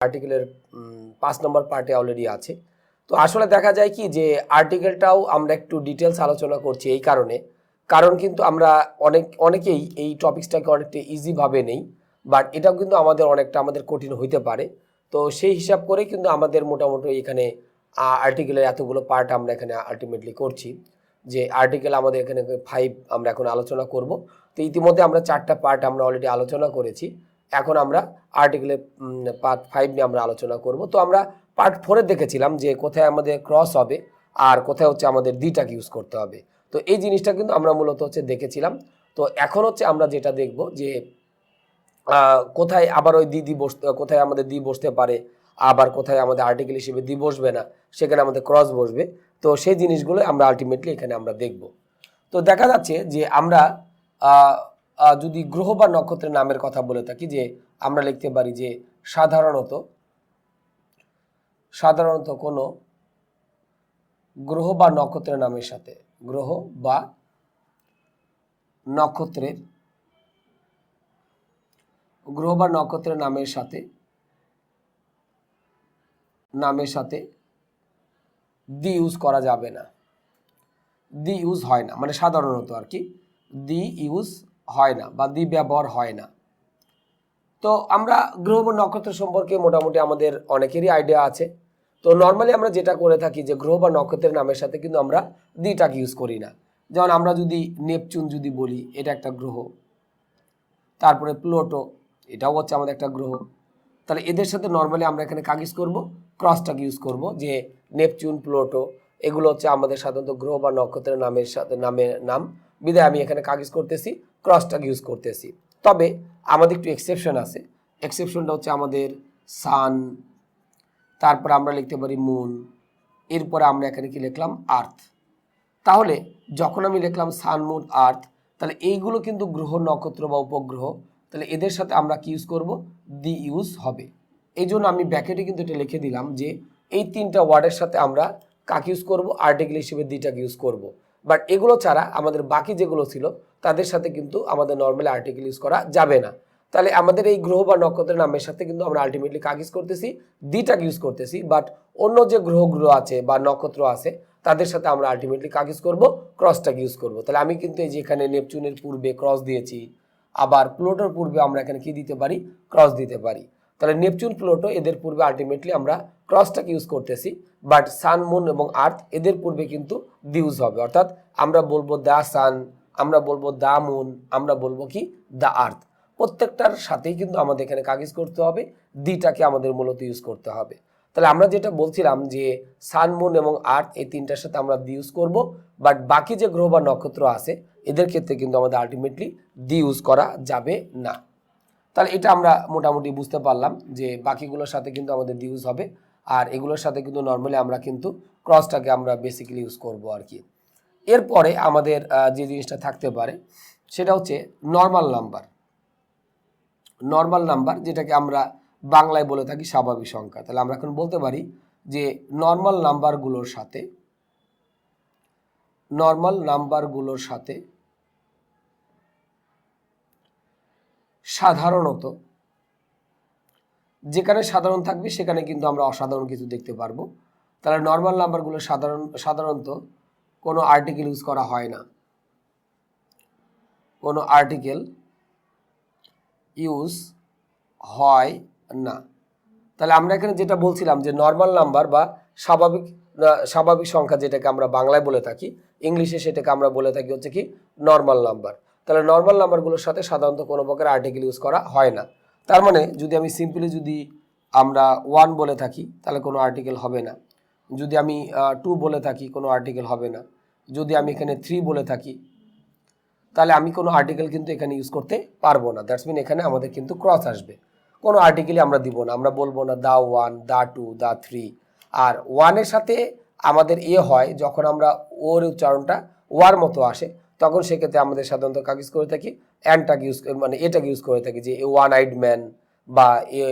আর্টিকেলের 5 নম্বর পার্টে অলরেডি আছে। তো আসলে দেখা যায় কি যে আর্টিকেলটাও আমরা একটু ডিটেলস আলোচনা করছি এই কারণ কিন্তু আমরা অনেকেই এই টপিকসটাকে অনেকটা ইজিভাবে নেই, বাট এটাও কিন্তু আমাদের কঠিন হইতে পারে। তো সেই হিসাব করে কিন্তু আমাদের মোটামুটি এখানে আর্টিকেলের এতগুলো পার্ট আমরা এখানে আলটিমেটলি করছি। যে আর্টিকেল আমাদের এখানে 5 আমরা এখন আলোচনা করব। তো ইতিমধ্যে আমরা 4টা পার্ট আমরা অলরেডি আলোচনা করেছি। এখন আমরা আর্টিকেলের পার্ট 5 নিয়ে আমরা আলোচনা করব। তো আমরা পার্ট 4 দেখেছিলাম যে কোথায় আমাদের ক্রস হবে আর কোথায় হচ্ছে আমাদের দিটাকে ইউজ করতে হবে। তো এই জিনিসটা কিন্তু আমরা মূলত হচ্ছে দেখেছিলাম। তো এখন হচ্ছে আমরা যেটা দেখব যে কোথায় আবার ওই কোথায় আমাদের দি বসতে পারে, আবার কোথায় আমাদের আর্টিকেল হিসেবে দি বসবে না, সেখানে আমাদের ক্রস বসবে। তো সেই জিনিসগুলো আমরা আলটিমেটলি এখানে আমরা দেখব। তো দেখা যাচ্ছে যে আমরা যদি গ্রহ বা নক্ষত্রের নামের কথা বলে থাকি, যে আমরা লিখতে পারি যে সাধারণত কোনো গ্রহ বা নক্ষত্রের নামের সাথে দি ইউজ করা যাবে না, দি ইউজ হয় না, মানে সাধারণত আর কি দি ইউজ হয় না বা দি ব্যবহার হয় না। তো আমরা গ্রহ বা নক্ষত্র সম্পর্কে মোটামুটি আমাদের অনেকেরই আইডিয়া আছে। তো নর্মালি আমরা যেটা করে থাকি যে গ্রহ বা নক্ষত্রের নামের সাথে কিন্তু আমরা দিটাকে ইউজ করি না। যেমন আমরা যদি নেপচুন যদি বলি, এটা একটা গ্রহ, তারপরে প্লুটো, এটাও হচ্ছে আমাদের একটা গ্রহ। তাহলে এদের সাথে নর্মালি আমরা এখানে কাগজ করব, ক্রসটাকে ইউজ করব, যে নেপচুন, প্লুটো এগুলো হচ্ছে আমাদের সাধারণত গ্রহ বা নক্ষত্রের নাম বিধায় আমি এখানে কাগজ করতেছি, ক্রসটাকে ইউজ করতেছি। তবে আমাদের একটু এক্সেপশন আছে। এক্সেপশনটা হচ্ছে আমাদের সান, তারপর আমরা লিখতে পারি মুন, এরপরে আমরা এখানে কি লিখলাম আর্থ। তাহলে যখন আমি লিখলাম সান, মুন, আর্থ, তাহলে এইগুলো কিন্তু গ্রহ, নক্ষত্র বা উপগ্রহ। তাহলে এদের সাথে আমরা কি ইউজ করব? দি ইউজ হবে। এই জন্য আমি ব্র্যাকেটে কিন্তু এটা লিখে দিলাম যে এই 3টা ওয়ার্ডের সাথে আমরা কাকে ইউজ করব? আর্টিকেল হিসেবে দিটাকে ইউজ করব। বাট এগুলো ছাড়া আমাদের বাকি যেগুলো ছিল তাদের সাথে কিন্তু আমাদের নর্মালি আর্টিকেল ইউজ করা যাবে না। তাহলে আমাদের এই গ্রহ বা নক্ষত্রের নামের সাথে কিন্তু আমরা আলটিমেটলি কাকে ইউজ করতেছি? দিটাকে ইউজ করতেছি। বাট অন্য যে গ্রহগুলো আছে বা নক্ষত্র আছে তাদের সাথে আমরা আলটিমেটলি কাকে ইউজ করব? ক্রসটাকে ইউজ করব। তাহলে আমি কিন্তু এই যে এখানে নেপচুনের পূর্বে ক্রস দিয়েছি, আবার প্লুটোর পূর্বে আমরা এখানে কি দিতে পারি? ক্রস দিতে পারি। তাহলে নেপচুন, প্লুটো এদের পূর্বে আলটিমেটলি আমরা ক্রসটাকে ইউজ করতেছি। বাট সান, মুন এবং আর্থ এদের পূর্বে কিন্তু দি ইউজ হবে। অর্থাৎ আমরা বলবো দ্য সান, আমরা বলবো দ্য মুন, আমরা বলবো কি দ্য আর্থ। প্রত্যেকটার সাথেই কিন্তু আমাদের এখানে কাগজ করতে হবে, দিটাকে আমাদের মূলত ইউজ করতে হবে। তাহলে আমরা যেটা বলছিলাম যে সান, মুন এবং আর্থ এই 3টার সাথে আমরা দি ইউজ করব। বাট বাকি যে গ্রহ বা নক্ষত্র আছে এদের ক্ষেত্রে কিন্তু আমাদের আলটিমেটলি দি ইউজ করা যাবে না। তাহলে এটা আমরা মোটামুটি বুঝতে পারলাম যে বাকিগুলোর সাথে কিন্তু আমাদের দি ইউজ হবে, আর এগুলোর সাথে কিন্তু নর্মালি আমরা কিন্তু ক্রসটাকে আমরা বেসিক্যালি ইউজ করব আর কি। এরপরে আমাদের যে জিনিসটা থাকতে পারে সেটা হচ্ছে নর্মাল নাম্বার, যেটাকে আমরা বাংলায় বলে থাকি স্বাভাবিক সংখ্যা। তাহলে আমরা এখন বলতে পারি যে নর্মাল নাম্বারগুলোর সাথে সাধারণত, যেখানে সাধারণ থাকবে সেখানে কিন্তু আমরা অসাধারণ কিছু দেখতে পারবো। তাহলে নর্মাল নাম্বারগুলো সাধারণত কোনো আর্টিকেল ইউজ করা হয় না, তাহলে আমরা এখানে যেটা বলছিলাম যে নর্মাল নাম্বার বা স্বাভাবিক সংখ্যা, যেটাকে আমরা বাংলায় বলে থাকি, ইংলিশে সেটাকে আমরা বলে থাকি হচ্ছে কি নর্মাল নাম্বার। তাহলে নর্মাল নাম্বারগুলোর সাথে সাধারণত কোনো প্রকার আর্টিকেল ইউজ করা হয় না। তার মানে যদি আমি সিম্পলি যদি আমরা 1 বলে থাকি তাহলে কোনো আর্টিকেল হবে না। যদি আমি 2 বলে থাকি কোনো আর্টিকেল হবে না। যদি আমি এখানে 3 বলে থাকি তাহলে আমি কোনো আর্টিকেল কিন্তু এখানে ইউজ করতে পারবো না। দ্যাটস মিন এখানে আমাদের কিন্তু ক্রস আসবে, কোনো আর্টিকেলই আমরা দিব না। আমরা বলবো না দা 1, দা 2, দা 3। আর 1-এর সাথে আমাদের হয় যখন আমরা ওর উচ্চারণটা ওয়ার মতো আসে, তখন সেক্ষেত্রে আমাদের সাধারণত কাগজ করে থাকি অ্যান্ডটাকে এটাকে ইউজ করে থাকি, যে এ 1 আইড ম্যান বা এ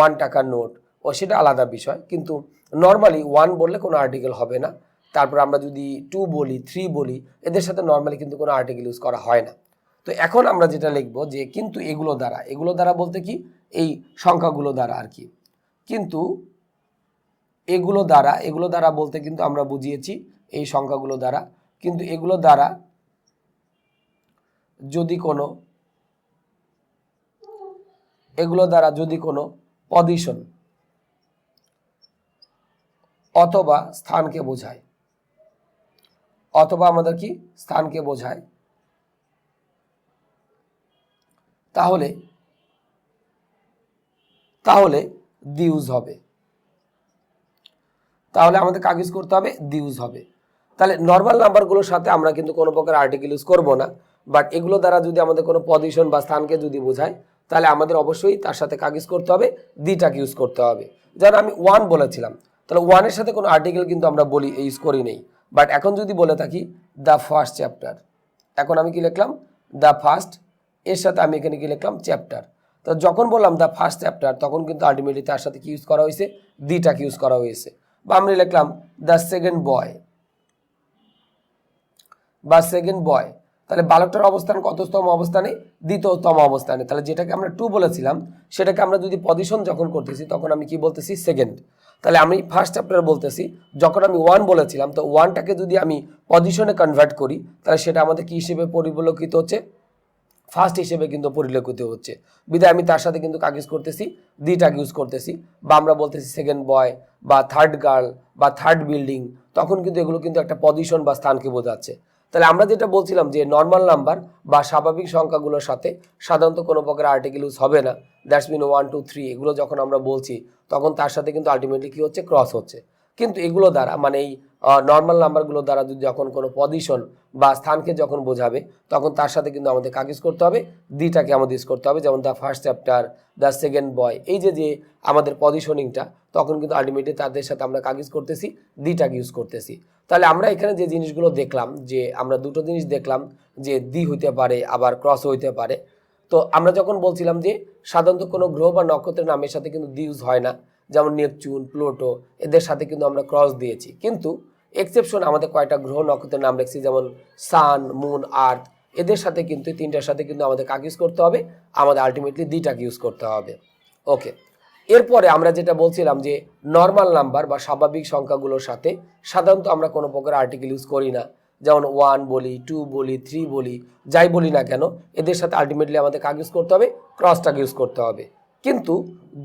1 টাকার নোট, ও সেটা আলাদা বিষয়। কিন্তু নর্মালি 1 বললে কোনো আর্টিকেল হবে না। তারপর আমরা যদি 2 বলি, 3 বলি, এদের সাথে নর্মালি কিন্তু কোনো আর্টিকেল ইউজ করা হয় না। তো এখন আমরা যেটা লিখবো যে কিন্তু এগুলো দ্বারা বলতে কি এই সংখ্যাগুলো দ্বারা আর কি। কিন্তু এগুলো দ্বারা বলতে কিন্তু আমরা বুঝিয়েছি এই সংখ্যাগুলো দ্বারা, কিন্তু এগুলো দ্বারা যদি কোনো পজিশন অথবা স্থানকে বোঝায়, অথবা আমাদের কি স্থানকে বোঝায়, তাহলে দি ইউজ হবে। তাহলে আমাদের কাগজ করতে হবে দি ইউজ হবে। তাহলে নর্মাল নাম্বারগুলোর সাথে আমরা কিন্তু কোনো প্রকার আর্টিকেল ইউজ করব না, বাট এগুলো দ্বারা যদি আমাদের কোনো পজিশন বা স্থানকে যদি বোঝায় তাহলে আমাদের অবশ্যই তার সাথে কাগজ করতে হবে, দিটাকে ইউজ করতে হবে। যেমন আমি 1 বলেছিলাম, তাহলে 1-এর সাথে কোনো আর্টিকেল কিন্তু আমরা ইউজ করি নেই, বাট এখন যদি বলে থাকি দ্য ফার্স্ট চ্যাপ্টার, এখন আমি কি লিখলাম দ্য ফার্স্ট, এর সাথে আমি এখানে কি লিখলাম চ্যাপ্টার। তো যখন বললাম দ্য ফার্স্ট চ্যাপ্টার তখন কিন্তু আলটিমেটলি তার সাথে কি ইউজ করা হয়েছে, দিটাকে ইউজ করা হয়েছে। বা আমরা লিখলাম দ্য সেকেন্ড বয় বা সেকেন্ড বয়, তাহলে বালকটার অবস্থান কততম অবস্থানে, দ্বিতীয়তম অবস্থানে। তাহলে যেটাকে আমরা 2 বলেছিলাম সেটাকে আমরা যদি পজিশন যখন করতেছি তখন আমি কি বলতেছি সেকেন্ড। তাহলে আমি ফার্স্ট চ্যাপ্টার বলতেছি, যখন আমি 1 বলেছিলাম তো 1টাকে যদি আমি পজিশনে কনভার্ট করি তাহলে সেটা আমাদের কি হিসেবে পরিলক্ষিত হচ্ছে, ফার্স্ট হিসেবে কিন্তু পরিলক্ষিত হচ্ছে। বিধায় আমি তার সাথে কিন্তু কাগজ করতেছি, দিটাকে ইউজ করতেছি। বা আমরা বলতেছি সেকেন্ড বয় বা থার্ড গার্ল বা থার্ড বিল্ডিং, তখন কিন্তু এগুলো কিন্তু একটা পজিশন বা স্থানকে বোঝাচ্ছে। তাহলে আমরা যেটা বলছিলাম যে নর্মাল নাম্বার বা স্বাভাবিক সংখ্যাগুলোর সাথে সাধারণত কোনো প্রকার আর্টিকেল ইউজ হবে না। দ্যাটস মিন 1 2 3 এগুলো যখন আমরা বলছি তখন তার সাথে কিন্তু আলটিমেটলি কি হচ্ছে, ক্রস হচ্ছে। কিন্তু এগুলো দ্বারা মানে এই নর্মাল নাম্বারগুলো দ্বারা যদি যখন কোনো পজিশন বা স্থানকে যখন বোঝাবে তখন তার সাথে কিন্তু আমাদের কাগজ করতে হবে, দিটাকে আমাদের ইউজ করতে হবে। যেমন the first chapter, the second boy, এই যে আমাদের পজিশনিংটা তখন কিন্তু আলটিমেটলি তাদের সাথে আমরা কাগজ করতেছি, দিটাকে ইউজ করতেছি। তাহলে আমরা এখানে যে জিনিসগুলো দেখলাম, যে আমরা দুটো জিনিস দেখলাম, যে দি হইতে পারে আবার ক্রস হইতে পারে। তো আমরা যখন বলছিলাম যে সাধারণত কোনো গ্রহ বা নক্ষত্রের নামের সাথে কিন্তু দি ইউজ হয় না, যেমন নেপচুন, প্লুটো, এদের সাথে কিন্তু আমরা ক্রস দিয়েছি। কিন্তু এক্সেপশন আমাদের কয়টা গ্রহ নক্ষত্রের নাম লিখছি, যেমন সান, মুন, আর্থ, এদের সাথে কিন্তু তিনটার সাথে কিন্তু আমাদের কাকে ইউজ করতে হবে, আমাদের আলটিমেটলি দিটাকে ইউজ করতে হবে। ওকে, এরপরে আমরা যেটা বলছিলাম যে নর্মাল নাম্বার বা স্বাভাবিক সংখ্যাগুলোর সাথে সাধারণত আমরা কোনো প্রকার আর্টিকেল ইউজ করি না। যেমন 1 বলি, 2 বলি, 3 বলি, যাই বলি না কেন এদের সাথে আলটিমেটলি আমাদের কাকে ইউজ করতে হবে, ক্রসটাকে ইউজ করতে হবে। কিন্তু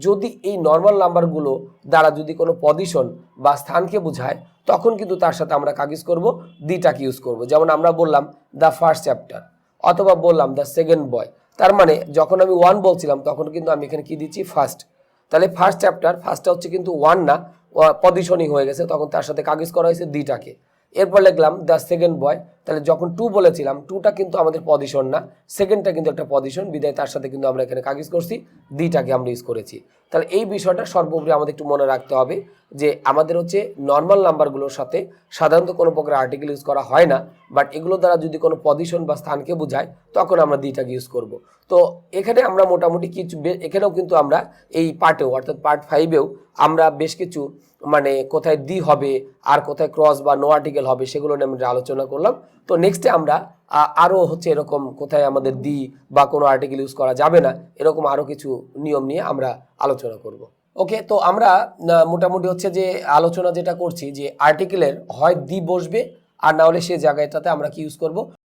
যদি এই নর্মাল নাম্বারগুলো দ্বারা যদি কোনো পজিশন বা স্থানকে বোঝায় তখন কিন্তু তার সাথে আমরা কাগজ করব, দিটাকে ইউজ করব। যেমন আমরা বললাম দ্য ফার্স্ট চ্যাপ্টার, অথবা বললাম দ্য সেকেন্ড বয়। তার মানে যখন আমি 1 বলছিলাম তখন কিন্তু আমি এখানে কি দিচ্ছি, ফার্স্ট। তাহলে ফার্স্ট চ্যাপ্টার, ফার্স্টটা হচ্ছে কিন্তু 1 না, পজিশনিং হয়ে গেছে, তখন তার সাথে কাগজ করা হয়েছে দিটাকে। এরপর লিখলাম দ্য সেকেন্ড বয়, তাহলে যখন 2 বলেছিলাম 2টা কিন্তু আমাদের পজিশন না, সেকেন্ডটা কিন্তু একটা পজিশন, বিদায় তার সাথে কিন্তু আমরা এখানে কাগজ করছি, দিটাকে আমরা ইউজ করেছি। তাহলে এই বিষয়টা সর্বোপরি আমাদের একটু মনে রাখতে হবে যে আমাদের হচ্ছে নর্মাল নাম্বারগুলোর সাথে সাধারণত কোনো প্রকার আর্টিকেল ইউজ করা হয় না, বাট এগুলো দ্বারা যদি কোনো পজিশন বা স্থানকে বোঝায় তখন আমরা দিটাকে ইউজ করব। তো এখানে আমরা মোটামুটি কিছু, এখানেও কিন্তু আমরা এই পার্টেও অর্থাৎ পার্ট 5-এও আমরা বেশ কিছু মানে কোথায় দি হবে আর কোথায় ক্রস বা নো আর্টিকেল হবে সেগুলো নিয়ে আমরা আলোচনা করলাম। তো নেক্সটে আমরা আরও হচ্ছে এরকম কোথায় আমাদের দি বা কোনো আর্টিকেল ইউজ করা যাবে না এরকম আরও কিছু নিয়ম নিয়ে আমরা আলোচনা করব। ওকে, তো আমরা মোটামুটি হচ্ছে যে আলোচনা যেটা করছি যে আর্টিকেলের হয় দি বসবে আর না হলে সে জায়গাটাতে আমরা কি ইউজ করব,